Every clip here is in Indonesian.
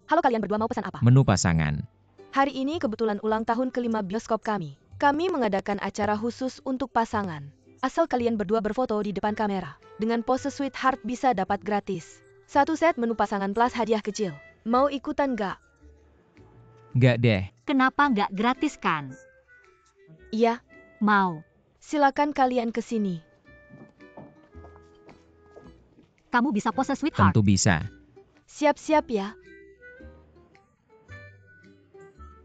Halo, kalian berdua mau pesan apa? Menu pasangan. Hari ini kebetulan ulang tahun ke-5 bioskop kami. Kami mengadakan acara khusus untuk pasangan. Asal kalian berdua berfoto di depan kamera. Dengan pose sweetheart bisa dapat gratis. 1 set menu pasangan plus hadiah kecil. Mau ikutan gak? Gak deh. Kenapa nggak gratis kan? Iya, Mau. silakan kalian ke sini. Kamu bisa pose sweetheart. Tentu bisa. Siap-siap ya.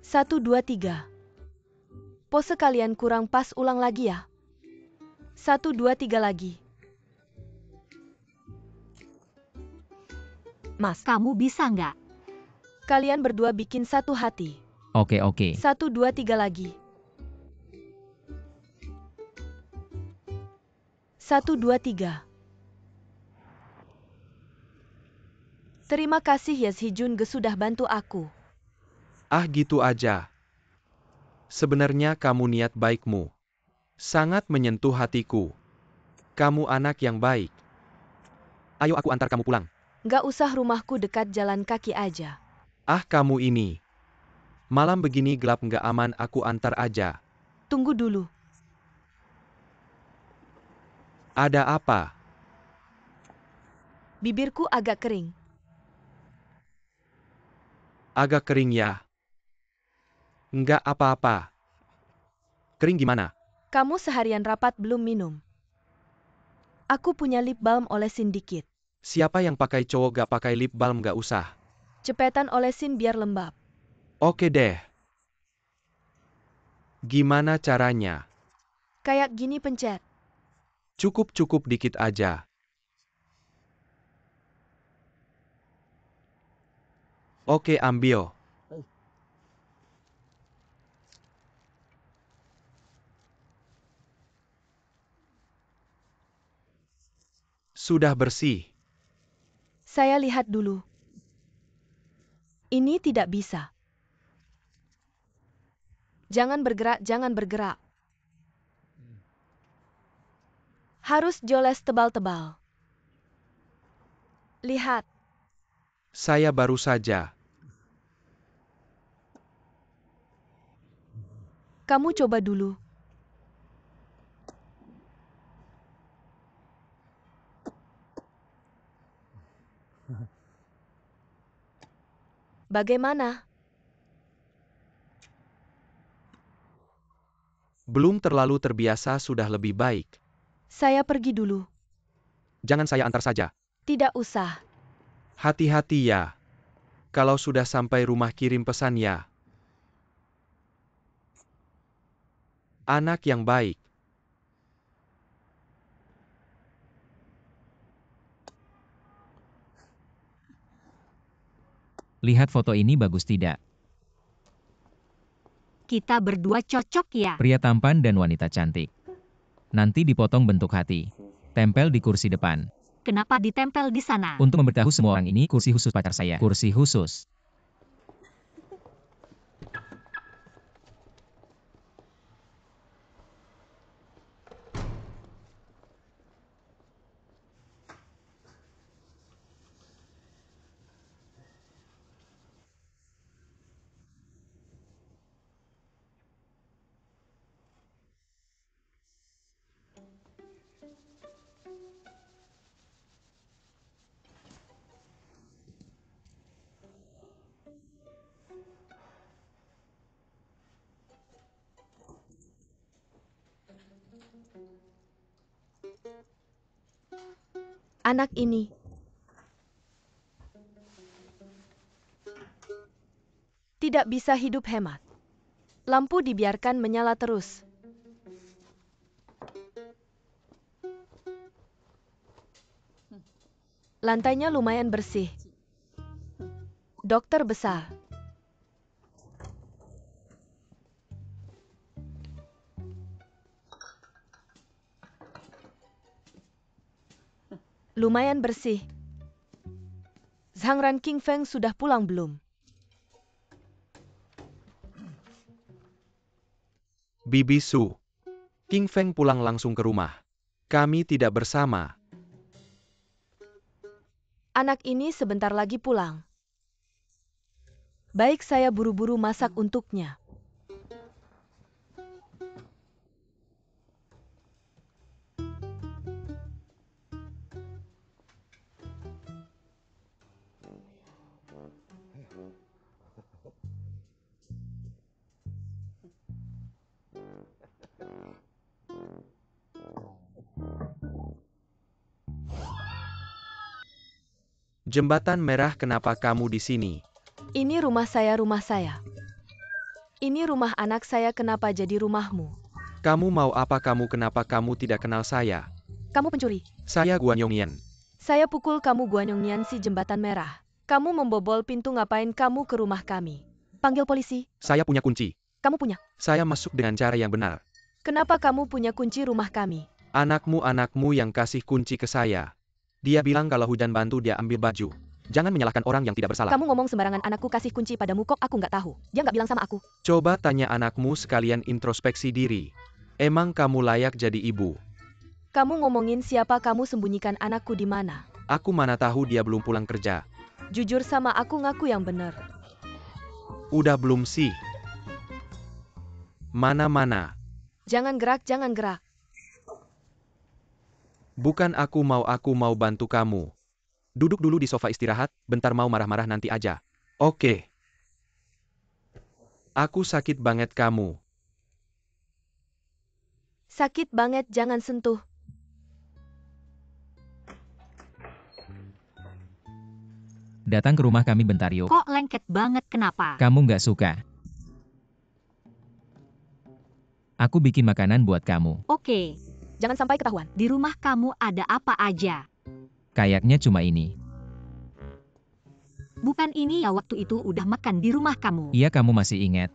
1, 2, 3. Pose kalian kurang pas, ulang lagi ya. 1, 2, 3 lagi. Mas, Kamu bisa nggak? kalian berdua bikin satu hati. Oke. 1, 2, 3 lagi. 1, 2, 3. Terima kasih ya Hijun Ge sudah bantu aku. Ah gitu aja. Sebenarnya kamu niat baikmu sangat menyentuh hatiku. Kamu anak yang baik. Ayo aku antar kamu pulang. Gak usah, rumahku dekat, jalan kaki aja. Ah kamu ini. Malam begini gelap nggak aman, aku antar aja. Tunggu dulu. Ada apa? Bibirku agak kering. Agak kering ya? Nggak apa-apa. Kering gimana? Kamu seharian rapat belum minum. Aku punya lip balm, olesin dikit. Siapa yang pakai cowok gak pakai lip balm, gak usah. Cepetan olesin biar lembab. Oke deh. Gimana caranya? Kayak gini, pencet. Cukup dikit aja. Oke, ambil. Sudah bersih. Saya lihat dulu. Ini tidak bisa. Jangan bergerak, jangan bergerak. Harus joles tebal-tebal. Lihat. Saya baru saja. Kamu coba dulu. Bagaimana? Belum terlalu terbiasa, sudah lebih baik. Saya pergi dulu. Jangan saya antar saja. Tidak usah. Hati-hati ya. Kalau sudah sampai rumah kirim pesan ya. Anak yang baik. Lihat foto ini bagus tidak? Kita berdua cocok ya? Pria tampan dan wanita cantik. Nanti dipotong bentuk hati. Tempel di kursi depan. Kenapa ditempel di sana? Untuk memberitahu semua orang, ini kursi khusus pacar saya. Kursi khusus. Anak ini. Tidak bisa hidup hemat. Lampu dibiarkan menyala terus. Lantainya lumayan bersih. Dokter besar. Lumayan bersih. Zhang Ran King Feng sudah pulang belum? Bibi Su. King Feng pulang langsung ke rumah. Kami tidak bersama. Anak ini sebentar lagi pulang. Baik, saya buru-buru masak untuknya. Jembatan Merah, kenapa kamu di sini? Ini rumah saya, rumah saya. Ini rumah anak saya, kenapa jadi rumahmu? Kamu mau apa? Kenapa kamu tidak kenal saya? Kamu pencuri. Saya Guan Yongyan. Saya pukul kamu, Guan Yongyan, si Jembatan Merah. Kamu membobol pintu, ngapain kamu ke rumah kami? Panggil polisi. Saya punya kunci. Kamu punya? Saya masuk dengan cara yang benar. Kenapa kamu punya kunci rumah kami? Anakmu yang kasih kunci ke saya. Dia bilang kalau hujan bantu dia ambil baju. Jangan menyalahkan orang yang tidak bersalah. Kamu ngomong sembarangan, anakku kasih kunci padamu, kok aku nggak tahu. Dia nggak bilang sama aku. Coba tanya anakmu sekalian introspeksi diri. Emang kamu layak jadi ibu? Kamu ngomongin siapa? Kamu sembunyikan anakku di mana? Aku mana tahu dia belum pulang kerja. Jujur sama aku, ngaku yang benar. Udah belum sih? Mana-mana. Jangan gerak, jangan gerak. Bukan aku mau bantu kamu. Duduk dulu di sofa istirahat, bentar, mau marah-marah nanti aja. Oke. Aku sakit banget kamu. Sakit banget, jangan sentuh. Datang ke rumah kami bentar yuk. Kok lengket banget, kenapa? Kamu nggak suka? Aku bikin makanan buat kamu. Oke, Jangan sampai ketahuan. di rumah kamu ada apa aja? Kayaknya cuma ini. Bukan ini ya, waktu itu udah makan di rumah kamu. Iya, kamu masih ingat.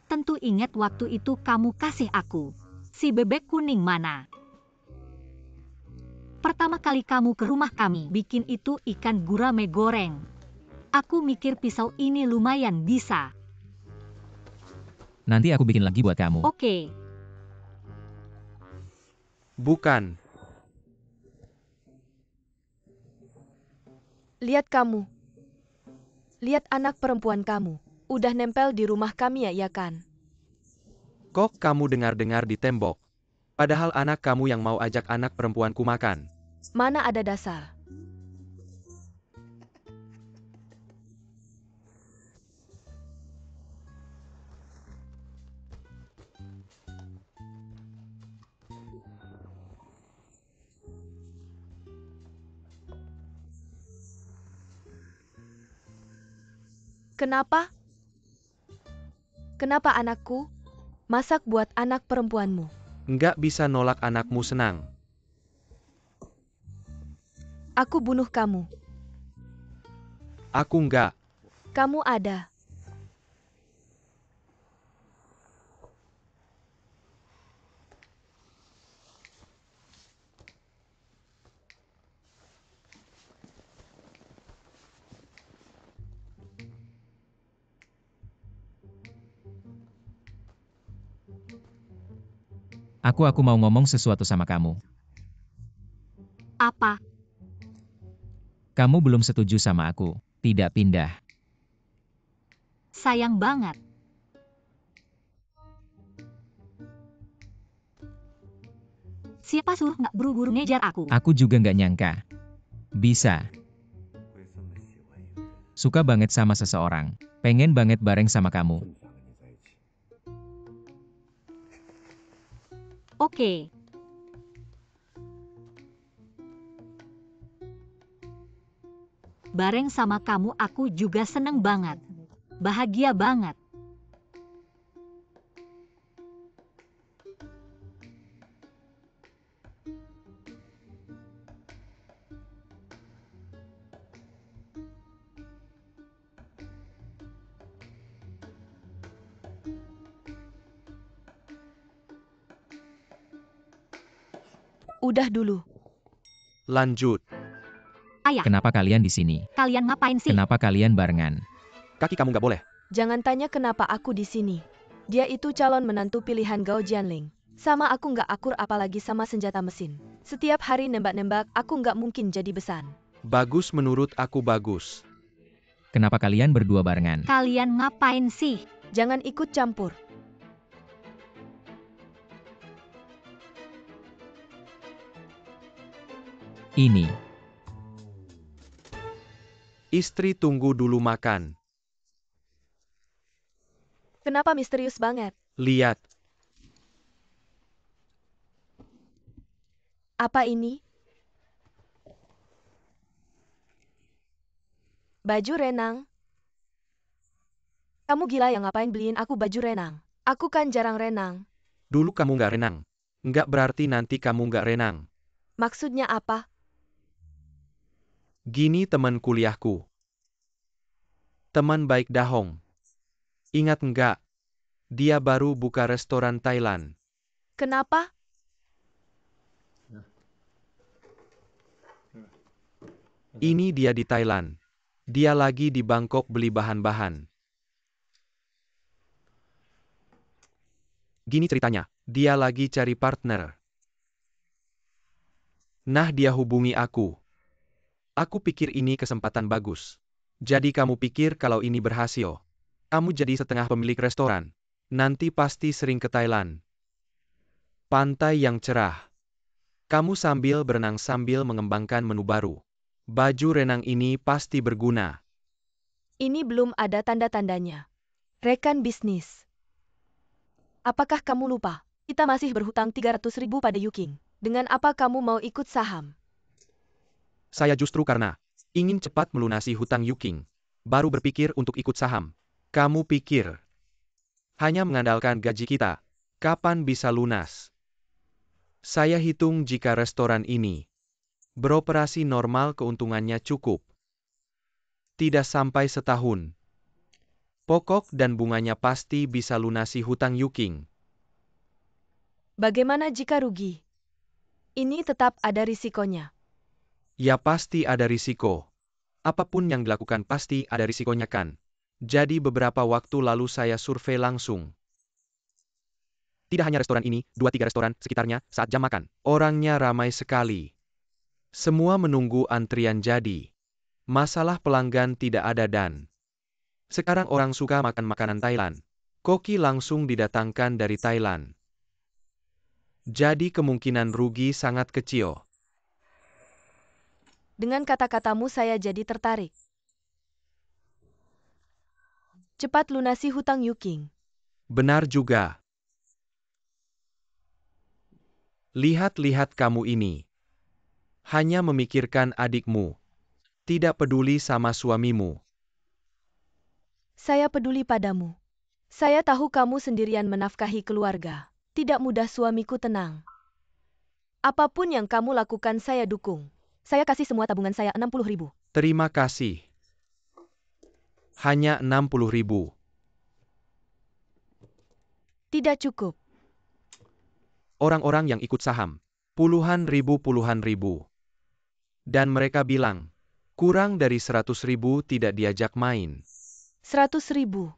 Tentu ingat, waktu itu kamu kasih aku si bebek kuning mana. Pertama kali kamu ke rumah kami, bikin itu ikan gurame goreng. Aku mikir pisau ini lumayan bisa. Nanti aku bikin lagi buat kamu. Oke, Bukan. Lihat kamu. Lihat anak perempuan kamu. Udah nempel di rumah kami ya, iya kan? Kok kamu dengar-dengar di tembok? Padahal anak kamu yang mau ajak anak perempuanku makan. Mana ada dasar. Kenapa? Kenapa anakku? Masak buat anak perempuanmu. Nggak bisa nolak anakmu senang. Aku bunuh kamu. Aku nggak. Kamu ada. Aku mau ngomong sesuatu sama kamu. apa? Kamu belum setuju sama aku. Tidak pindah. Sayang banget. Siapa suruh nggak buru-buru ngejar aku? Aku juga nggak nyangka. Bisa. Suka banget sama seseorang. Pengen banget bareng sama kamu. Oke. Bareng sama kamu aku juga seneng banget. Bahagia banget. Udah dulu. Lanjut. Ayah, Kenapa kalian di sini? kalian ngapain sih? Kenapa kalian barengan? Kaki kamu nggak boleh. Jangan tanya kenapa aku di sini. Dia itu calon menantu pilihan Gao Jianling. Sama aku nggak akur, apalagi sama senjata mesin. Setiap hari nembak-nembak, aku nggak mungkin jadi besan. Bagus, menurut aku bagus. Kenapa kalian berdua barengan? Kalian ngapain sih? Jangan ikut campur. Ini. Istri tunggu dulu makan. Kenapa misterius banget? Lihat, Apa ini? Baju renang. Kamu gila ya ngapain beliin aku baju renang? Aku kan jarang renang. dulu kamu nggak renang. Nggak berarti nanti kamu nggak renang. Maksudnya apa? Gini teman kuliahku. Teman baik Dahong. Ingat nggak? Dia baru buka restoran Thailand. Kenapa? Ini dia di Thailand. Dia lagi di Bangkok beli bahan-bahan. Gini ceritanya, dia lagi cari partner. Nah, dia hubungi aku. Aku pikir ini kesempatan bagus. Jadi kamu pikir kalau ini berhasil, kamu jadi setengah pemilik restoran. Nanti pasti sering ke Thailand. Pantai yang cerah. Kamu sambil berenang sambil mengembangkan menu baru. Baju renang ini pasti berguna. Ini belum ada tanda-tandanya. Rekan bisnis. Apakah kamu lupa? Kita masih berhutang 300.000 pada Yuking. Dengan apa kamu mau ikut saham? Saya justru karena ingin cepat melunasi hutang Yuking, baru berpikir untuk ikut saham. Kamu pikir hanya mengandalkan gaji kita, kapan bisa lunas? Saya hitung jika restoran ini beroperasi normal keuntungannya cukup. Tidak sampai setahun. Pokok dan bunganya pasti bisa lunasi hutang Yuking. Bagaimana jika rugi? Ini tetap ada risikonya. Ya pasti ada risiko. Apapun yang dilakukan pasti ada risikonya kan. Jadi beberapa waktu lalu saya survei langsung. Tidak hanya restoran ini, 2-3 restoran sekitarnya saat jam makan. Orangnya ramai sekali. Semua menunggu antrian jadi. Masalah pelanggan tidak ada dan sekarang orang suka makan makanan Thailand. Koki langsung didatangkan dari Thailand. Jadi kemungkinan rugi sangat kecil. Dengan kata-katamu saya jadi tertarik. Cepat lunasi hutang Yuking. Benar juga. Lihat-lihat kamu ini. Hanya memikirkan adikmu. Tidak peduli sama suamimu. Saya peduli padamu. Saya tahu kamu sendirian menafkahi keluarga. Tidak mudah suamiku tenang. Apapun yang kamu lakukan saya dukung. Saya kasih semua tabungan saya 60.000. Terima kasih. Hanya 60.000. Tidak cukup. Orang-orang yang ikut saham. Puluhan ribu. Dan mereka bilang, kurang dari 100.000 tidak diajak main. 100.000.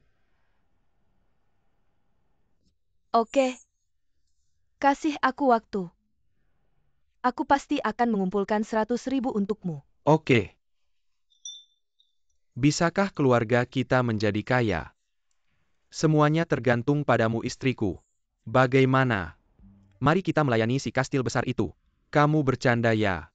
Oke. Kasih aku waktu. Aku pasti akan mengumpulkan 100.000 untukmu. Oke. Bisakah keluarga kita menjadi kaya? Semuanya tergantung padamu istriku. Bagaimana? Mari kita melayani si kastil besar itu. Kamu bercanda ya?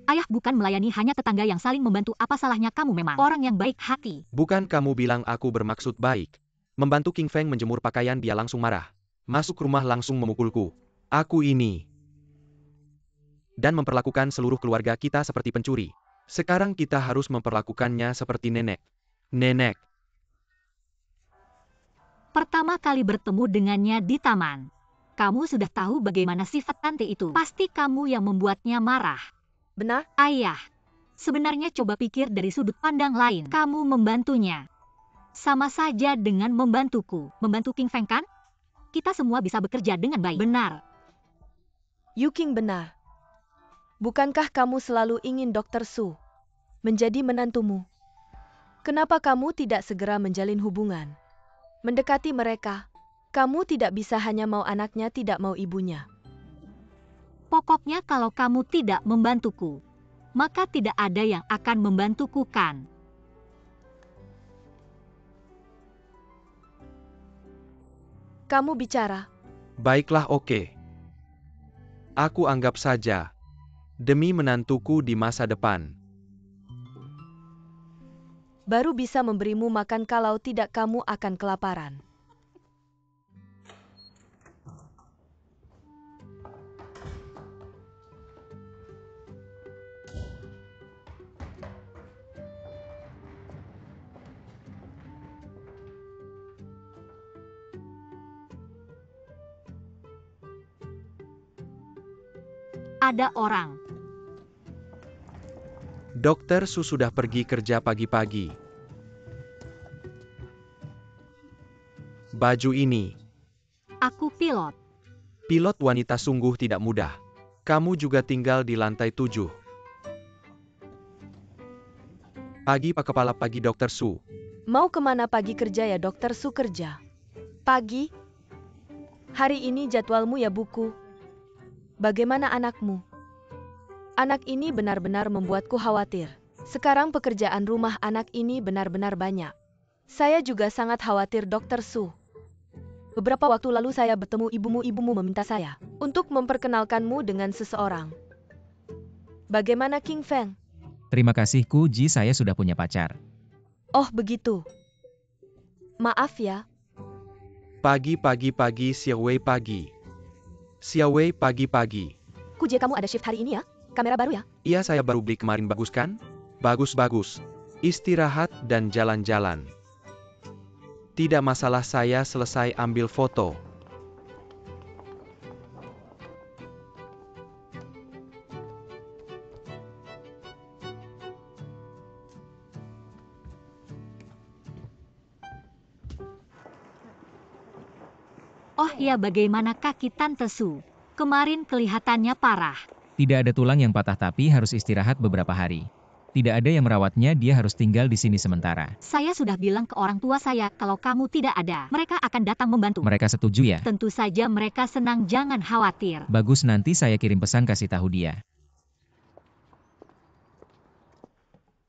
Ayah bukan melayani hanya tetangga yang saling membantu. Apa salahnya kamu memang orang yang baik hati? Bukan kamu bilang aku bermaksud baik. Membantu King Feng menjemur pakaian dia langsung marah. Masuk rumah langsung memukulku. Aku ini. Dan memperlakukan seluruh keluarga kita seperti pencuri. Sekarang kita harus memperlakukannya seperti nenek. Nenek. Pertama kali bertemu dengannya di taman. Kamu sudah tahu bagaimana sifat tante itu. Pasti kamu yang membuatnya marah. Benar? Ayah, sebenarnya coba pikir dari sudut pandang lain. Kamu membantunya. Sama saja dengan membantuku. Membantu King Feng kan? Kita semua bisa bekerja dengan baik. Benar. Yuking benar. Bukankah kamu selalu ingin Dr. Su menjadi menantumu? Kenapa kamu tidak segera menjalin hubungan? Mendekati mereka. Kamu tidak bisa hanya mau anaknya tidak mau ibunya. Pokoknya kalau kamu tidak membantuku, maka tidak ada yang akan membantuku kan? Kamu bicara. Baiklah, oke. Aku anggap saja. Demi menantuku di masa depan. Baru bisa memberimu makan kalau tidak kamu akan kelaparan. Ada orang. Dokter Su sudah pergi kerja pagi-pagi. Baju ini. Aku pilot. Pilot wanita sungguh tidak mudah. Kamu juga tinggal di lantai 7. Pagi Pak Kepala pagi Dokter Su. Mau kemana pagi kerja ya Dokter Su kerja? Pagi? Hari ini jadwalmu ya buku. Bagaimana anakmu? Anak ini benar-benar membuatku khawatir. Sekarang pekerjaan rumah anak ini benar-benar banyak. Saya juga sangat khawatir Dokter Su. Beberapa waktu lalu saya bertemu ibumu meminta saya untuk memperkenalkanmu dengan seseorang. Bagaimana King Feng? Terima kasih Ku Ji, saya sudah punya pacar. Oh begitu. Maaf ya. Pagi Xiaowei pagi. Xiaowei pagi-pagi. Kuje kamu ada shift hari ini ya? Kamera baru ya? Iya saya baru beli kemarin, bagus kan? Bagus. Istirahat dan jalan-jalan. Tidak masalah, saya selesai ambil foto. Oh ya, bagaimana kaki Tante Su? Kemarin kelihatannya parah. Tidak ada tulang yang patah tapi harus istirahat beberapa hari. Tidak ada yang merawatnya, dia harus tinggal di sini sementara. Saya sudah bilang ke orang tua saya kalau kamu tidak ada, mereka akan datang membantu. Mereka setuju ya? Tentu saja mereka senang, jangan khawatir. Bagus, nanti saya kirim pesan kasih tahu dia.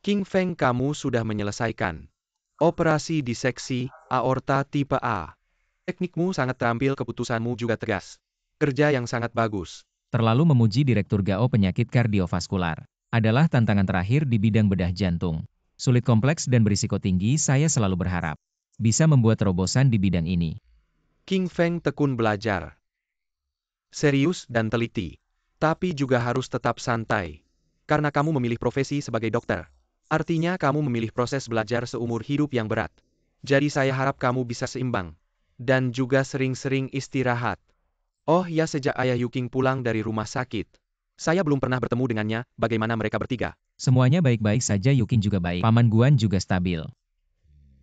King Feng, kamu sudah menyelesaikan operasi diseksi aorta tipe A. Teknikmu sangat terampil, keputusanmu juga tegas. Kerja yang sangat bagus. Terlalu memuji Direktur Gao penyakit kardiovaskular. Adalah tantangan terakhir di bidang bedah jantung. Sulit, kompleks, dan berisiko tinggi, saya selalu berharap bisa membuat terobosan di bidang ini. King Feng tekun belajar. Serius dan teliti. Tapi juga harus tetap santai. Karena kamu memilih profesi sebagai dokter. Artinya kamu memilih proses belajar seumur hidup yang berat. Jadi saya harap kamu bisa seimbang. Dan juga sering-sering istirahat. Oh ya, sejak ayah Yuking pulang dari rumah sakit, saya belum pernah bertemu dengannya. Bagaimana mereka bertiga? Semuanya baik-baik saja, Yuking juga baik. Paman Guan juga stabil.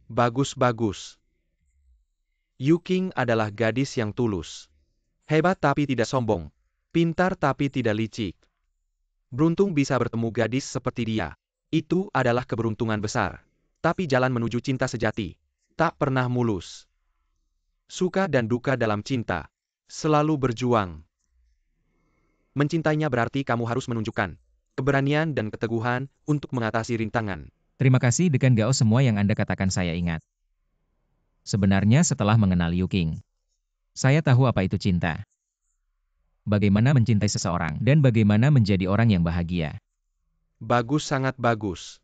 Bagus. Yuking adalah gadis yang tulus. Hebat tapi tidak sombong. Pintar tapi tidak licik. Beruntung bisa bertemu gadis seperti dia. Itu adalah keberuntungan besar. Tapi jalan menuju cinta sejati tak pernah mulus. Suka dan duka dalam cinta. Selalu berjuang. Mencintainya berarti kamu harus menunjukkan keberanian dan keteguhan untuk mengatasi rintangan. Terima kasih Dekan Gao, semua yang Anda katakan saya ingat. Sebenarnya setelah mengenal Yuking, saya tahu apa itu cinta. Bagaimana mencintai seseorang dan bagaimana menjadi orang yang bahagia. Bagus, sangat bagus.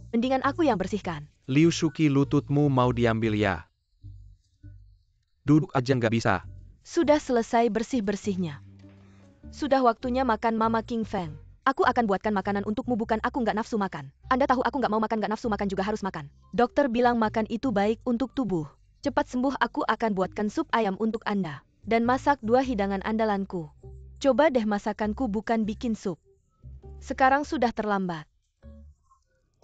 Mendingan aku yang bersihkan. Liu Shuki, lututmu mau diambil ya? Duduk aja nggak bisa. Sudah selesai bersih-bersihnya. Sudah waktunya makan Mama King Feng. Aku akan buatkan makanan untukmu, bukan aku nggak nafsu makan. Anda tahu aku nggak mau makan, nggak nafsu makan juga harus makan. Dokter bilang makan itu baik untuk tubuh. Cepat sembuh, aku akan buatkan sup ayam untuk Anda. Dan masak 2 hidangan andalanku. Coba deh masakanku, bukan bikin sup. Sekarang sudah terlambat.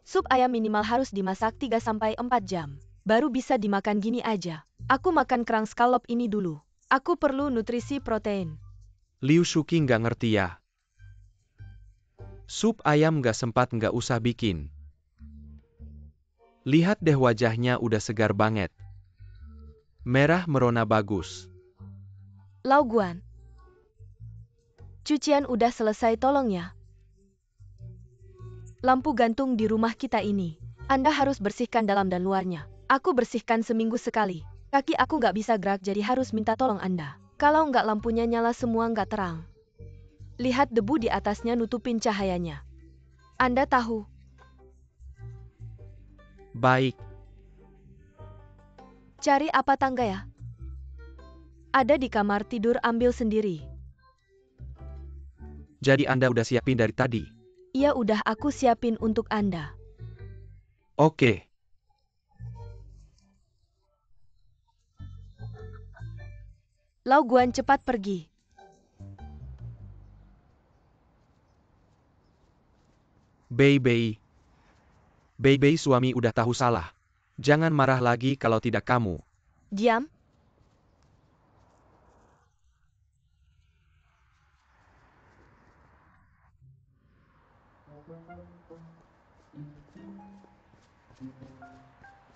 Sup ayam minimal harus dimasak 3-4 jam. Baru bisa dimakan gini aja. Aku makan kerang scallop ini dulu. Aku perlu nutrisi protein. Liu Shuqi nggak ngerti ya. Sup ayam nggak usah bikin. Lihat deh wajahnya udah segar banget. Merah merona bagus. Lau Guan. Cucian udah selesai tolong ya. Lampu gantung di rumah kita ini. Anda harus bersihkan dalam dan luarnya. Aku bersihkan seminggu sekali. Kaki aku nggak bisa gerak jadi harus minta tolong Anda. Kalau nggak lampunya nyala semua nggak terang. Lihat debu di atasnya nutupin cahayanya. Anda tahu. Baik. Cari apa tangga ya? Ada di kamar tidur ambil sendiri. Jadi Anda udah siapin dari tadi? Iya udah aku siapin untuk Anda. Oke. Lau Guan cepat pergi. Bei. Bei suami udah tahu salah. Jangan marah lagi kalau tidak kamu. Diam.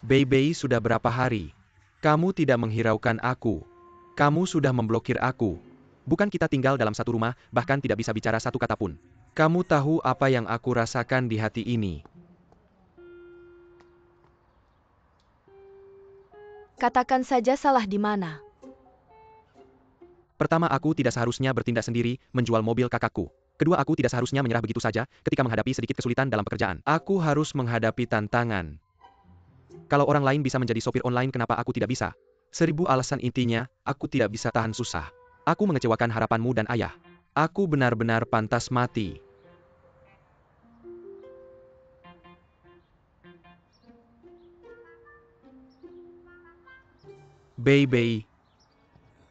Bei sudah berapa hari? Kamu tidak menghiraukan aku. Kamu sudah memblokir aku. Bukan kita tinggal dalam satu rumah, bahkan tidak bisa bicara satu kata pun. Kamu tahu apa yang aku rasakan di hati ini. Katakan saja salah di mana. Pertama, aku tidak seharusnya bertindak sendiri, menjual mobil kakakku. Kedua, aku tidak seharusnya menyerah begitu saja, ketika menghadapi sedikit kesulitan dalam pekerjaan. Aku harus menghadapi tantangan. Kalau orang lain bisa menjadi sopir online, kenapa aku tidak bisa? 1000 alasan, intinya, aku tidak bisa tahan susah. Aku mengecewakan harapanmu dan ayah. Aku benar-benar pantas mati. Bei.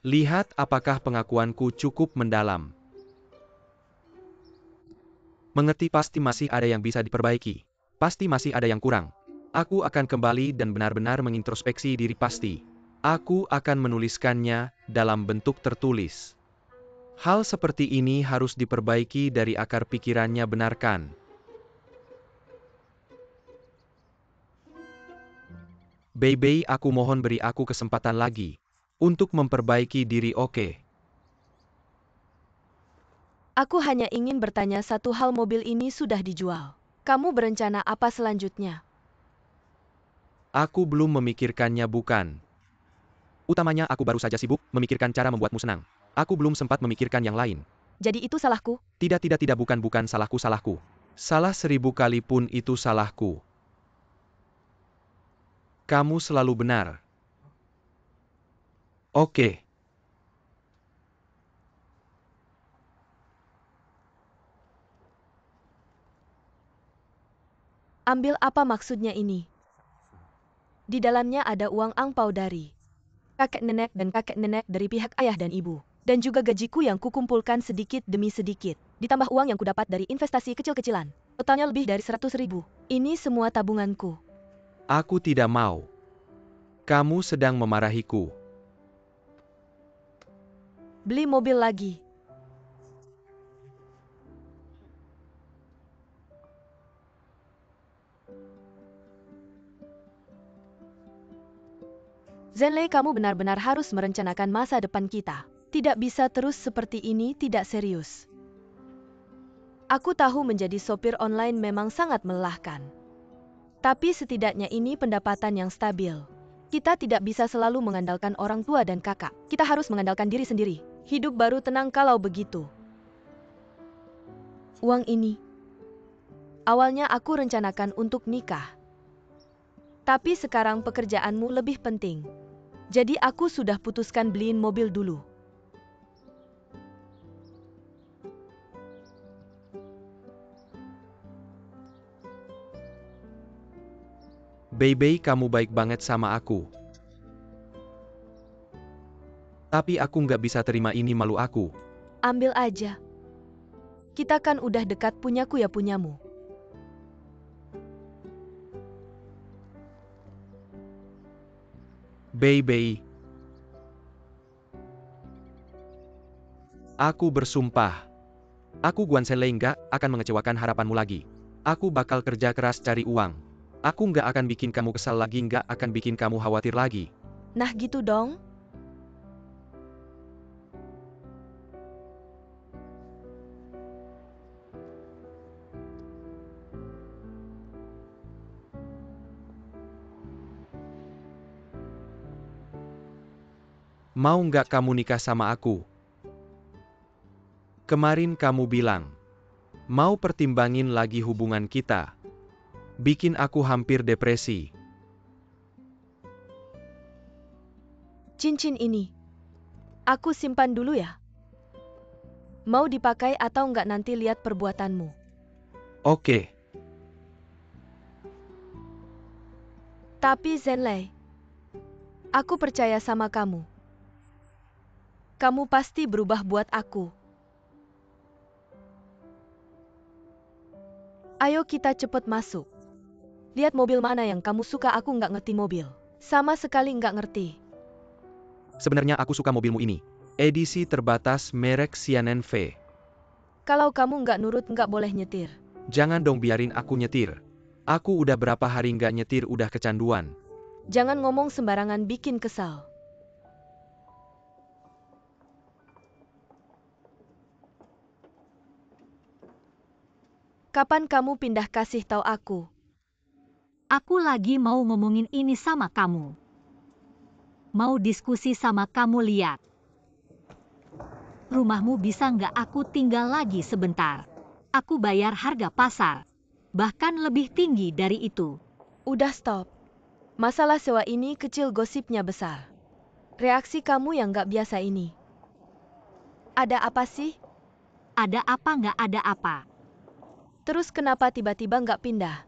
Lihat apakah pengakuanku cukup mendalam. Mengerti, pasti masih ada yang bisa diperbaiki. Pasti masih ada yang kurang. Aku akan kembali dan benar-benar mengintrospeksi diri pasti. Aku akan menuliskannya dalam bentuk tertulis. Hal seperti ini harus diperbaiki dari akar pikirannya, benarkan. Bei, aku mohon beri aku kesempatan lagi. Untuk memperbaiki diri, oke? Aku hanya ingin bertanya satu hal, mobil ini sudah dijual. Kamu berencana apa selanjutnya? Aku belum memikirkannya, bukan. Utamanya aku baru saja sibuk memikirkan cara membuatmu senang. Aku belum sempat memikirkan yang lain. Jadi itu salahku? Tidak, bukan salahku. Salah 1000 kali pun itu salahku. Kamu selalu benar. Oke. Ambil apa maksudnya ini? Di dalamnya ada uang angpau dari kakek nenek dan kakek nenek dari pihak ayah dan ibu. Dan juga gajiku yang kukumpulkan sedikit demi sedikit. Ditambah uang yang kudapat dari investasi kecil-kecilan. Totalnya lebih dari 100.000. Ini semua tabunganku. Aku tidak mau. Kamu sedang memarahiku. Beli mobil lagi. Zenlei, kamu benar-benar harus merencanakan masa depan kita. Tidak bisa terus seperti ini, tidak serius. Aku tahu menjadi sopir online memang sangat melelahkan. Tapi setidaknya ini pendapatan yang stabil. Kita tidak bisa selalu mengandalkan orang tua dan kakak. Kita harus mengandalkan diri sendiri. Hidup baru tenang kalau begitu. Uang ini. Awalnya aku rencanakan untuk nikah. Tapi sekarang pekerjaanmu lebih penting. Jadi aku sudah putuskan beliin mobil dulu. Bei, kamu baik banget sama aku. Tapi aku nggak bisa terima ini, malu aku. Ambil aja. Kita kan udah dekat, punyaku ya punyamu. Bei. Aku bersumpah. Aku Guan Shenlei nggak akan mengecewakan harapanmu lagi. Aku bakal kerja keras cari uang. Aku nggak akan bikin kamu kesal lagi, nggak akan bikin kamu khawatir lagi. Nah gitu dong. Mau nggak kamu nikah sama aku? Kemarin kamu bilang, mau pertimbangin lagi hubungan kita. Bikin aku hampir depresi. Cincin ini. Aku simpan dulu ya. Mau dipakai atau nggak nanti lihat perbuatanmu. Oke, Tapi Shenlei, aku percaya sama kamu. Kamu pasti berubah buat aku. Ayo kita cepet masuk. Lihat mobil mana yang kamu suka, aku nggak ngerti mobil. Sama sekali nggak ngerti. sebenarnya aku suka mobilmu ini. Edisi terbatas merek Xianen V. Kalau kamu nggak nurut nggak boleh nyetir. Jangan dong biarin aku nyetir. Aku udah berapa hari nggak nyetir udah kecanduan. Jangan ngomong sembarangan bikin kesal. Kapan kamu pindah, kasih tahu aku. Aku lagi mau ngomongin ini sama kamu. Mau diskusi sama kamu, lihat. Rumahmu bisa nggak aku tinggal lagi sebentar? Aku bayar harga pasar. Bahkan lebih tinggi dari itu. Udah stop. Masalah sewa ini kecil, gosipnya besar. Reaksi kamu yang nggak biasa ini. Ada apa sih? Ada apa nggak ada apa? Terus kenapa tiba-tiba nggak pindah?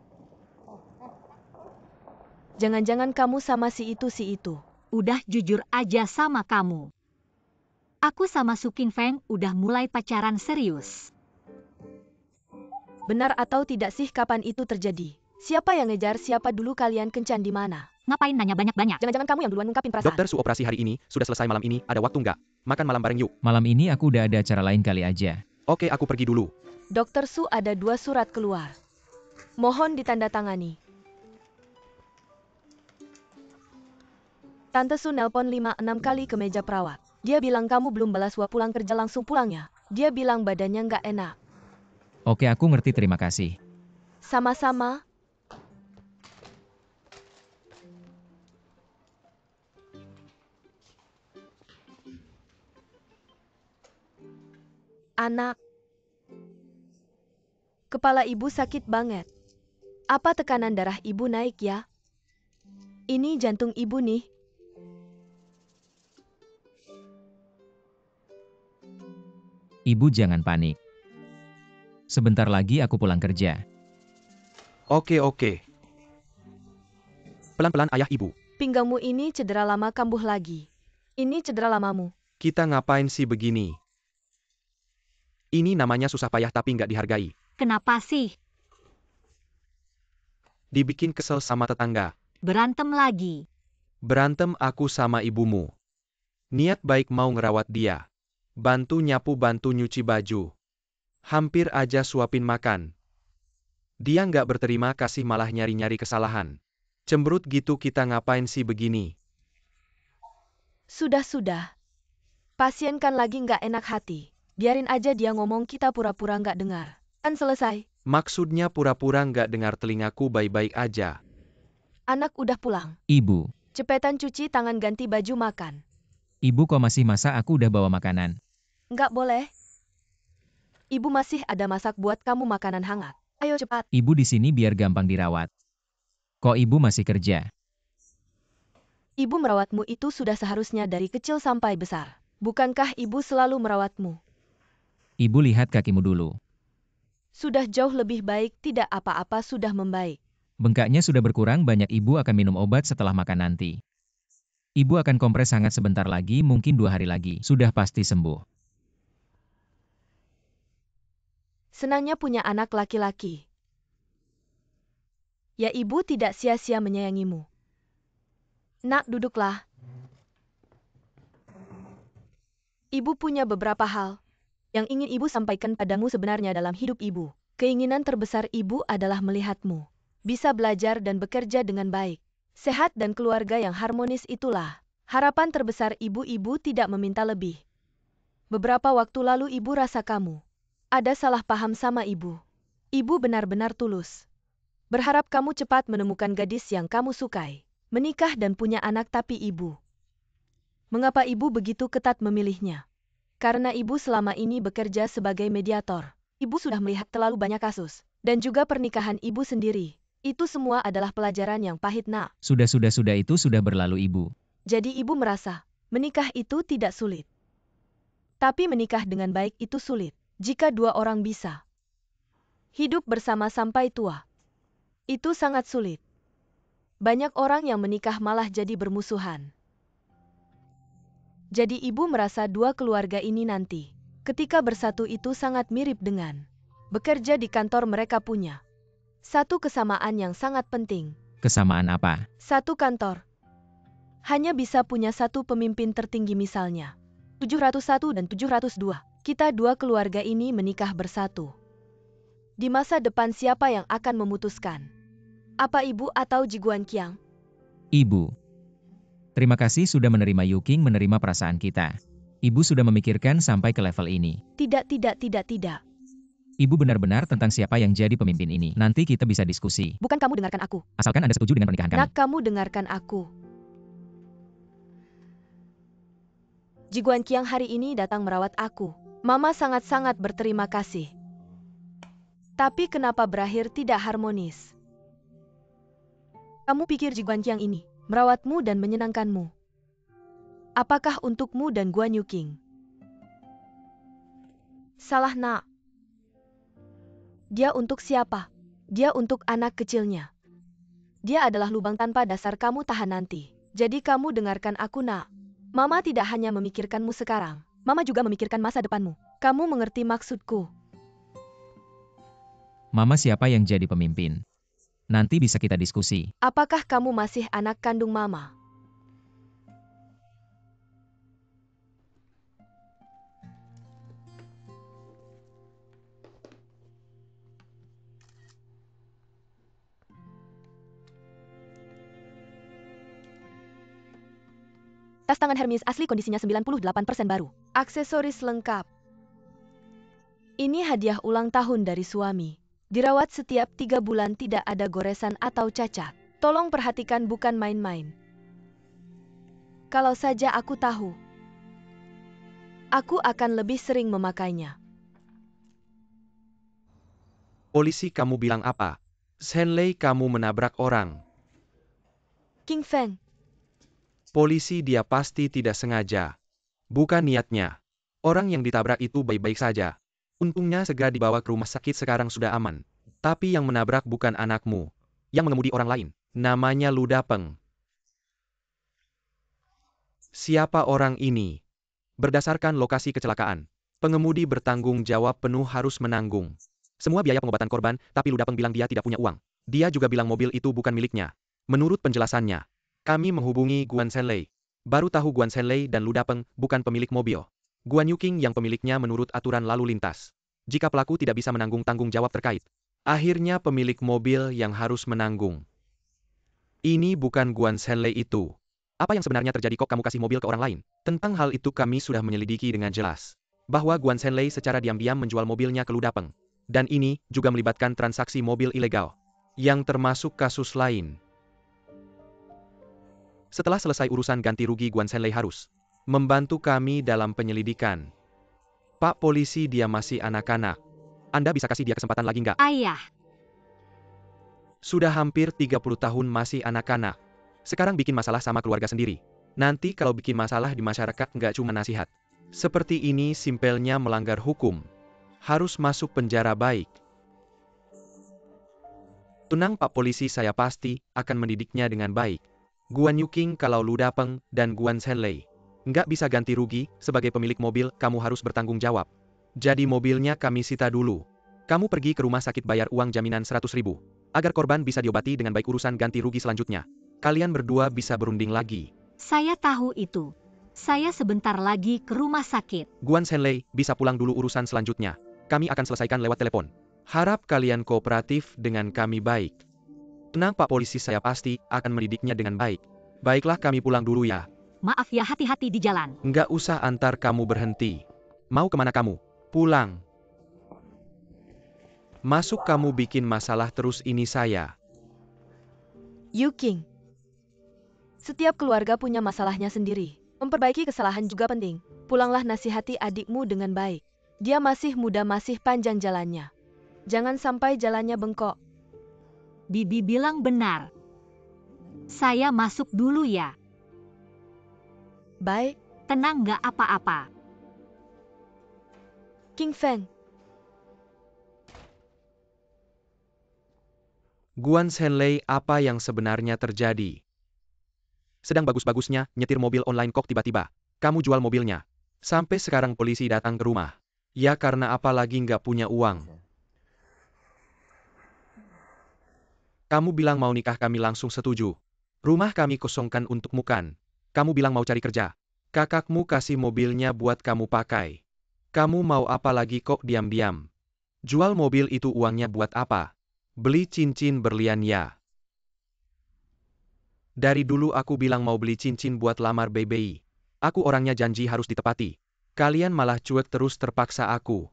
Jangan-jangan kamu sama si itu. Udah jujur aja sama kamu. Aku sama Su Qingfeng udah mulai pacaran serius. Benar atau tidak sih, kapan itu terjadi? Siapa yang ngejar siapa dulu, kalian kencan di mana? Ngapain nanya banyak-banyak? Jangan-jangan kamu yang duluan ngungkapin perasaan. Dokter Su, operasi hari ini sudah selesai, malam ini ada waktu nggak? Makan malam bareng yuk. Malam ini aku udah ada acara lain, kali aja. Oke, aku pergi dulu. Dokter Su, ada 2 surat keluar. Mohon ditandatangani. Tante Su nelpon 5-6 kali ke meja perawat. Dia bilang kamu belum balas wa, pulang kerja langsung pulangnya. Dia bilang badannya nggak enak. Oke, aku ngerti, terima kasih. Sama-sama. Anak. Kepala ibu sakit banget. Apa tekanan darah ibu naik ya? Ini jantung ibu nih. Ibu jangan panik. Sebentar lagi aku pulang kerja. Oke. Pelan-pelan ayah ibu. Pinggangmu ini cedera lama kambuh lagi. Ini cedera lamamu. Kita ngapain sih begini? Ini namanya susah payah tapi nggak dihargai. Kenapa sih? Dibikin kesel sama tetangga. Berantem lagi. Berantem aku sama ibumu. Niat baik mau ngerawat dia. Bantu nyapu, bantu nyuci baju. Hampir aja suapin makan. Dia nggak berterima kasih, malah nyari-nyari kesalahan. Cemberut gitu, kita ngapain sih begini? Sudah. Pasien kan lagi nggak enak hati. Biarin aja dia ngomong, kita pura-pura nggak dengar. Kan selesai. Maksudnya pura-pura nggak dengar, telingaku baik-baik aja. Anak udah pulang. Ibu. Cepetan cuci tangan, ganti baju, makan. Ibu kok masih masak, aku udah bawa makanan. Nggak boleh. Ibu masih ada masak buat kamu makanan hangat. Ayo cepat. Ibu di sini biar gampang dirawat. Kok ibu masih kerja? Ibu merawatmu itu sudah seharusnya dari kecil sampai besar. Bukankah ibu selalu merawatmu? Ibu lihat kakimu dulu. Sudah jauh lebih baik, tidak apa-apa, sudah membaik. Bengkaknya sudah berkurang banyak, ibu akan minum obat setelah makan nanti. Ibu akan kompres hangat sebentar lagi, mungkin 2 hari lagi. Sudah pasti sembuh. Senangnya punya anak laki-laki. Ya, ibu tidak sia-sia menyayangimu. Nak, duduklah. Ibu punya beberapa hal Yang ingin ibu sampaikan padamu sebenarnya dalam hidup ibu. Keinginan terbesar ibu adalah melihatmu bisa belajar dan bekerja dengan baik. Sehat dan keluarga yang harmonis itulah harapan terbesar ibu. Ibu tidak meminta lebih. Beberapa waktu lalu ibu rasa kamu ada salah paham sama ibu. Ibu benar-benar tulus berharap kamu cepat menemukan gadis yang kamu sukai, menikah dan punya anak. Tapi ibu, mengapa ibu begitu ketat memilihnya? Karena ibu selama ini bekerja sebagai mediator. Ibu sudah melihat terlalu banyak kasus, dan juga pernikahan ibu sendiri. Itu semua adalah pelajaran yang pahit, Nak. Sudah itu sudah berlalu Ibu. Jadi ibu merasa, menikah itu tidak sulit. Tapi menikah dengan baik itu sulit. Jika dua orang bisa hidup bersama sampai tua, itu sangat sulit. Banyak orang yang menikah malah jadi bermusuhan. Jadi ibu merasa dua keluarga ini nanti, ketika bersatu itu sangat mirip dengan bekerja di kantor. Mereka punya satu kesamaan yang sangat penting. Kesamaan apa? Satu kantor hanya bisa punya satu pemimpin tertinggi, misalnya 701 dan 702. Kita dua keluarga ini menikah bersatu. Di masa depan siapa yang akan memutuskan? Apa ibu atau Ji Guanqiang? Ibu. Terima kasih sudah menerima Yuking, menerima perasaan kita. Ibu sudah memikirkan sampai ke level ini. Tidak. Ibu benar-benar tentang siapa yang jadi pemimpin ini. Nanti kita bisa diskusi. Bukan kamu dengarkan aku. Asalkan Anda setuju dengan pernikahan kami. Nak, kamu dengarkan aku. Ji Guanqiang hari ini datang merawat aku. Mama sangat-sangat berterima kasih. Tapi kenapa berakhir tidak harmonis? Kamu pikir Ji Guanqiang ini merawatmu dan menyenangkanmu? Apakah untukmu dan Guan Yuking? Salah, Nak. Dia untuk siapa? Dia untuk anak kecilnya. Dia adalah lubang tanpa dasar. Kamu tahan nanti. Jadi kamu dengarkan aku, Nak. Mama tidak hanya memikirkanmu sekarang. Mama juga memikirkan masa depanmu. Kamu mengerti maksudku? Mama siapa yang jadi pemimpin? Nanti bisa kita diskusi. Apakah kamu masih anak kandung Mama? Tas tangan Hermes asli, kondisinya 98% baru. Aksesoris lengkap. Ini hadiah ulang tahun dari suami. Dirawat setiap 3 bulan, tidak ada goresan atau cacat. Tolong perhatikan, bukan main-main. Kalau saja aku tahu, aku akan lebih sering memakainya. Polisi, kamu bilang apa? Shenlei, kamu menabrak orang. King Feng, Polisi, dia pasti tidak sengaja. Bukan niatnya. Orang yang ditabrak itu baik-baik saja. Untungnya segera dibawa ke rumah sakit, sekarang sudah aman. Tapi yang menabrak bukan anakmu. Yang mengemudi orang lain. Namanya Lu Dapeng. Siapa orang ini? Berdasarkan lokasi kecelakaan, pengemudi bertanggung jawab penuh, harus menanggung semua biaya pengobatan korban, tapi Lu Dapeng bilang dia tidak punya uang. Dia juga bilang mobil itu bukan miliknya. Menurut penjelasannya, kami menghubungi Guan Shenlei. Baru tahu Guan Shenlei dan Lu Dapeng bukan pemilik mobil. Guan Yuking yang pemiliknya menurut aturan lalu lintas. Jika pelaku tidak bisa menanggung tanggung jawab terkait, akhirnya pemilik mobil yang harus menanggung. Ini bukan Guan Shenlei itu. Apa yang sebenarnya terjadi kok kamu kasih mobil ke orang lain? Tentang hal itu kami sudah menyelidiki dengan jelas. Bahwa Guan Shenlei secara diam-diam menjual mobilnya ke Lu Dapeng. Dan ini juga melibatkan transaksi mobil ilegal. Yang termasuk kasus lain. Setelah selesai urusan ganti rugi, Guan Shenlei harus membantu kami dalam penyelidikan. Pak polisi, dia masih anak-anak. Anda bisa kasih dia kesempatan lagi nggak? Ayah, Sudah hampir 30 tahun masih anak-anak. Sekarang bikin masalah sama keluarga sendiri. Nanti kalau bikin masalah di masyarakat nggak cuma nasihat. Seperti ini simpelnya melanggar hukum. Harus masuk penjara baik. Tenang Pak polisi, saya pasti akan mendidiknya dengan baik. Guan Yuking, kalau Lu Dapeng dan Guan Shenlei nggak bisa ganti rugi, sebagai pemilik mobil, kamu harus bertanggung jawab. Jadi mobilnya kami sita dulu. Kamu pergi ke rumah sakit, bayar uang jaminan 100.000. Agar korban bisa diobati dengan baik, urusan ganti rugi selanjutnya. Kalian berdua bisa berunding lagi. saya tahu itu. Saya sebentar lagi ke rumah sakit. Guan Shenlei, bisa pulang dulu urusan selanjutnya. Kami akan selesaikan lewat telepon. Harap kalian kooperatif dengan kami baik. Tenang Pak Polisi, saya pasti akan mendidiknya dengan baik. Baiklah kami pulang dulu ya. Maaf ya, hati-hati di jalan. Nggak usah antar kamu berhenti. Mau kemana kamu? Pulang. Masuk kamu bikin masalah terus ini saya. Yuking. Setiap keluarga punya masalahnya sendiri. Memperbaiki kesalahan juga penting. Pulanglah, nasihati adikmu dengan baik. Dia masih muda, masih panjang jalannya. Jangan sampai jalannya bengkok. Bibi bilang benar. Saya masuk dulu ya. Baik, Tenang, nggak apa-apa. King Feng. Guan Shenlei, apa yang sebenarnya terjadi? Sedang bagus-bagusnya nyetir mobil online kok tiba-tiba kamu jual mobilnya. Sampai sekarang polisi datang ke rumah. Ya karena apa lagi nggak punya uang. Kamu bilang mau nikah, kami langsung setuju. Rumah kami kosongkan untukmu kan. Kamu bilang mau cari kerja. Kakakmu kasih mobilnya buat kamu pakai. Kamu mau apa lagi kok diam-diam? Jual mobil itu uangnya buat apa? Beli cincin berlian ya. Dari dulu aku bilang mau beli cincin buat lamar BBI. Aku orangnya janji harus ditepati. Kalian malah cuek terus, terpaksa aku.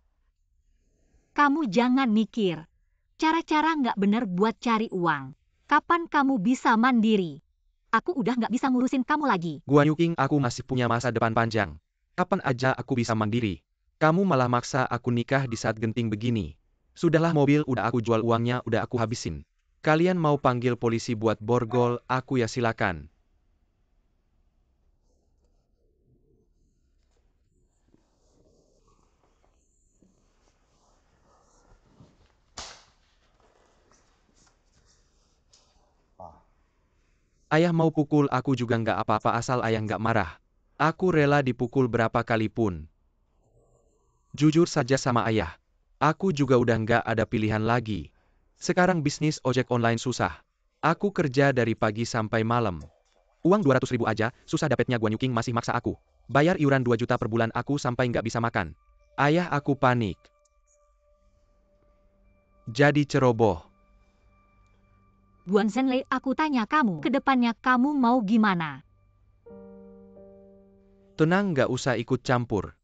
Kamu jangan mikir. Cara-cara nggak bener buat cari uang. Kapan kamu bisa mandiri? Aku udah nggak bisa ngurusin kamu lagi. Guan Yuking, aku masih punya masa depan panjang. Kapan aja aku bisa mandiri? Kamu malah maksa aku nikah di saat genting begini. Sudahlah, mobil udah aku jual, uangnya udah aku habisin. Kalian mau panggil polisi buat borgol aku ya silakan. Ayah mau pukul aku juga nggak apa-apa asal ayah nggak marah. Aku rela dipukul berapa kali pun. Jujur saja sama ayah. Aku juga udah nggak ada pilihan lagi. Sekarang bisnis ojek online susah. Aku kerja dari pagi sampai malam. Uang 200.000 aja, susah dapetnya. Guan Yuking masih maksa aku. Bayar iuran 2 juta per bulan, aku sampai nggak bisa makan. Ayah aku panik. Jadi ceroboh. Guan Shenlei, aku tanya kamu, ke depannya kamu mau gimana? Tenang, nggak usah ikut campur.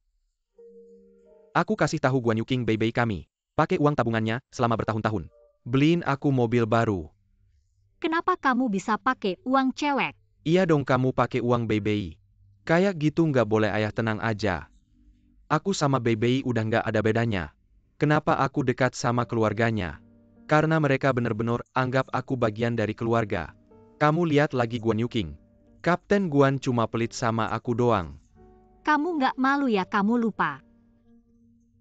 Aku kasih tahu Guan Yuking baby kami. Pakai uang tabungannya selama bertahun-tahun. Beliin aku mobil baru. Kenapa kamu bisa pakai uang cewek? Iya dong, kamu pakai uang baby. Kayak gitu nggak boleh ayah, tenang aja. Aku sama baby udah nggak ada bedanya. Kenapa aku dekat sama keluarganya? Karena mereka bener-bener anggap aku bagian dari keluarga. Kamu lihat lagi Guan Yuking. Kapten Guan cuma pelit sama aku doang. Kamu nggak malu ya, kamu lupa.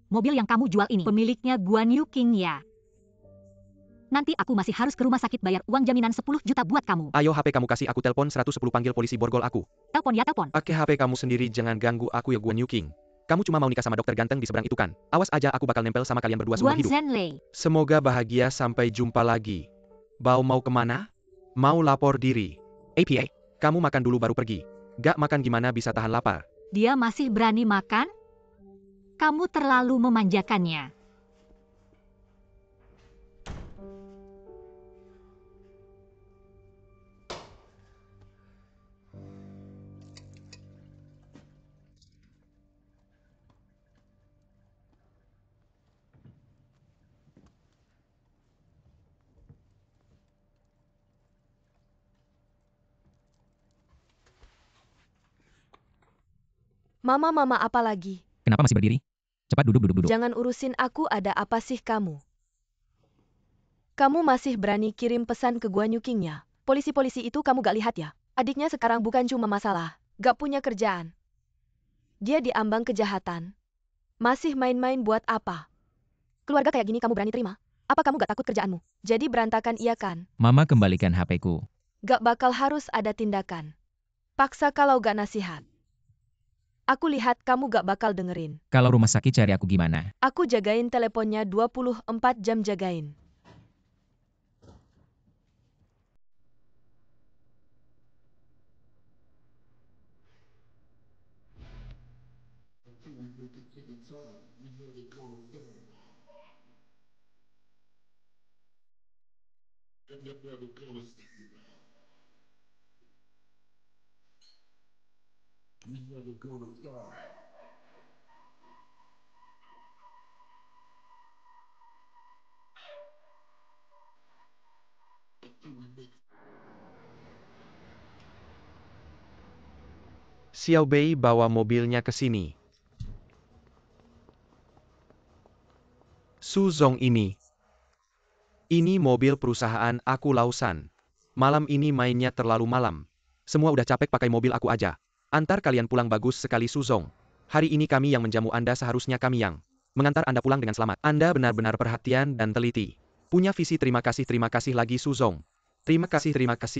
Mobil yang kamu jual ini pemiliknya Guan Yuking ya. Nanti aku masih harus ke rumah sakit bayar uang jaminan 10 juta buat kamu. Ayo HP kamu kasih aku telepon 110, panggil polisi borgol aku. Telepon ya, telepon. Pakai HP kamu sendiri, jangan ganggu aku ya Guan Yuking. Kamu cuma mau nikah sama dokter ganteng di seberang itu kan? Awas aja, aku bakal nempel sama kalian berdua seumur Guan hidup. Shenlei. Semoga bahagia, sampai jumpa lagi. Mau kemana? Mau lapor diri. APA, kamu makan dulu baru pergi. Gak makan gimana bisa tahan lapar? Dia masih berani makan? Kamu terlalu memanjakannya. Mama, apa lagi? Kenapa masih berdiri? Cepat duduk. Jangan urusin aku, ada apa sih kamu? Kamu masih berani kirim pesan ke Guan Yuking ya? Polisi-polisi itu kamu gak lihat ya? Adiknya sekarang bukan cuma masalah, gak punya kerjaan. Dia diambang kejahatan. Masih main-main buat apa? Keluarga kayak gini kamu berani terima? Apa kamu gak takut kerjaanmu? Jadi berantakan iya kan? Mama, kembalikan HP-ku. Gak bakal harus ada tindakan. Paksa kalau gak nasihat. Aku lihat kamu gak bakal dengerin. Kalau rumah sakit cari aku gimana? Aku jagain teleponnya 24 jam jagain. Xiao Bei bawa mobilnya ke sini. Su Zong ini. Ini mobil perusahaan aku Lausan. Malam ini mainnya terlalu malam. Semua udah capek pakai mobil aku aja. Antar kalian pulang bagus sekali Su Zong. Hari ini kami yang menjamu Anda, seharusnya kami yang mengantar Anda pulang dengan selamat. Anda benar-benar perhatian dan teliti. Punya visi. Terima kasih lagi Su Zong. Terima kasih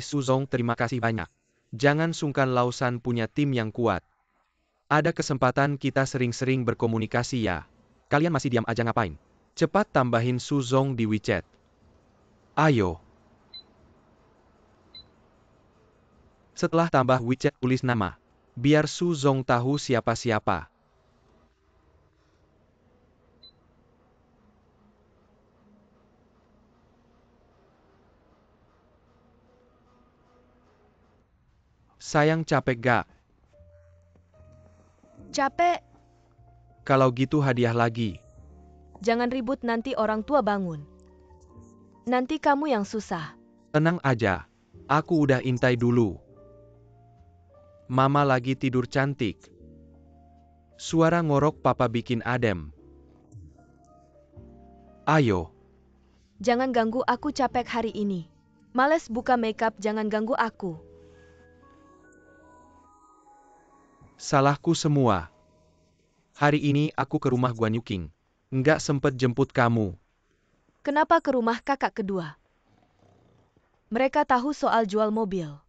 Su Zong, terima kasih banyak. Jangan sungkan, Lausan punya tim yang kuat. Ada kesempatan kita sering-sering berkomunikasi ya. Kalian masih diam aja ngapain? Cepat tambahin Su Zong di WeChat. Ayo. Setelah tambah WeChat, tulis nama. Biar Su Zong tahu siapa-siapa. Sayang, capek gak? Capek, Kalau gitu hadiah lagi. jangan ribut nanti orang tua bangun. Nanti kamu yang susah. Tenang aja. Aku udah intai dulu. Mama lagi tidur cantik. Suara ngorok papa bikin adem. Ayo. Jangan ganggu aku, capek hari ini. Males buka makeup, jangan ganggu aku. Salahku semua. Hari ini aku ke rumah Guan Yuking. Nggak sempet jemput kamu. Kenapa ke rumah kakak kedua? Mereka tahu soal jual mobil.